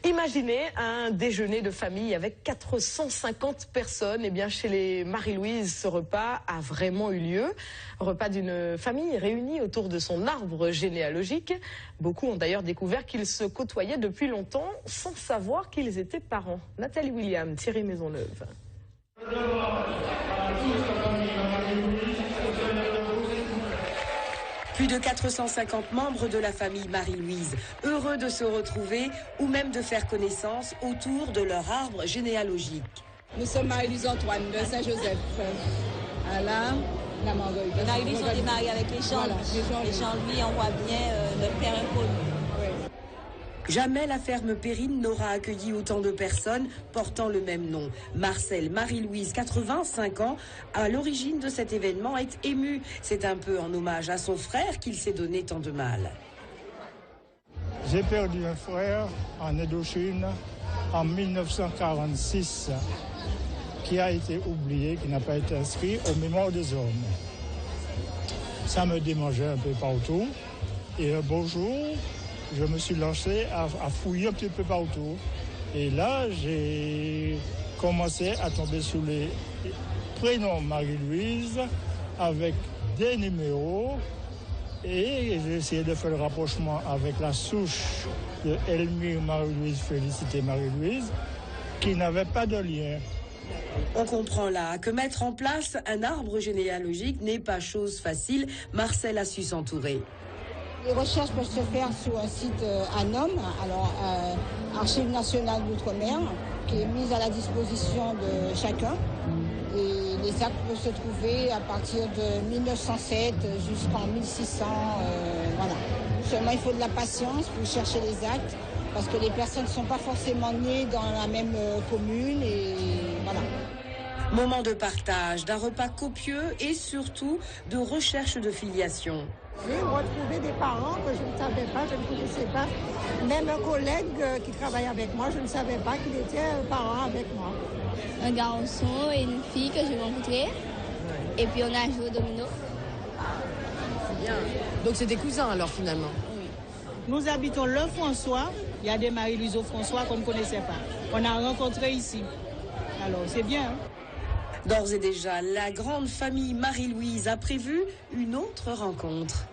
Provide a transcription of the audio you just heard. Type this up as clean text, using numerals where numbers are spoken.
Imaginez un déjeuner de famille avec 450 personnes. Eh bien, chez les Marie-Louise, ce repas a vraiment eu lieu. Repas d'une famille réunie autour de son arbre généalogique. Beaucoup ont d'ailleurs découvert qu'ils se côtoyaient depuis longtemps sans savoir qu'ils étaient parents. Nathalie William, Thierry Maisonneuve. Plus de 450 membres de la famille Marie-Louise, heureux de se retrouver ou même de faire connaissance autour de leur arbre généalogique. Nous sommes Marie-Louise Antoine de Saint-Joseph. Alain, la Marguerite. Les Marie-Louise sont des mariés avec les Jean. Voilà, les Jean-Louis, on voit bien notre père inconnu. Jamais la ferme Périne n'aura accueilli autant de personnes portant le même nom. Marcel Marie-Louise, 85 ans, à l'origine de cet événement, est ému. C'est un peu en hommage à son frère qu'il s'est donné tant de mal. J'ai perdu un frère en Indochine en 1946 qui a été oublié, qui n'a pas été inscrit aux mémoires des hommes. Ça me démangeait un peu partout. Et un beau jour, je me suis lancé à fouiller un petit peu partout. Et là, j'ai commencé à tomber sur les prénoms Marie-Louise avec des numéros. Et j'ai essayé de faire le rapprochement avec la souche de Elmire Marie-Louise, Félicité Marie-Louise, qui n'avait pas de lien. On comprend là que mettre en place un arbre généalogique n'est pas chose facile. Marcel a su s'entourer. Les recherches peuvent se faire sur un site ANOM, alors Archives nationales d'outre-mer, qui est mise à la disposition de chacun. Et les actes peuvent se trouver à partir de 1907 jusqu'en 1600. Voilà. Seulement, il faut de la patience pour chercher les actes, parce que les personnes ne sont pas forcément nées dans la même commune. Et voilà. Moment de partage, d'un repas copieux et surtout de recherche de filiation. J'ai retrouvé des parents que je ne savais pas, je ne connaissais pas. Même un collègue qui travaille avec moi, je ne savais pas qu'il était parent avec moi. Un garçon et une fille que j'ai rencontrés. Et puis on a joué au domino. C'est bien. Donc c'est des cousins alors finalement. Oui. Nous habitons le François. Il y a des Marie-Louise au François qu'on ne connaissait pas. On a rencontré ici. Alors c'est bien. Hein? D'ores et déjà, la grande famille Marie-Louise a prévu une autre rencontre.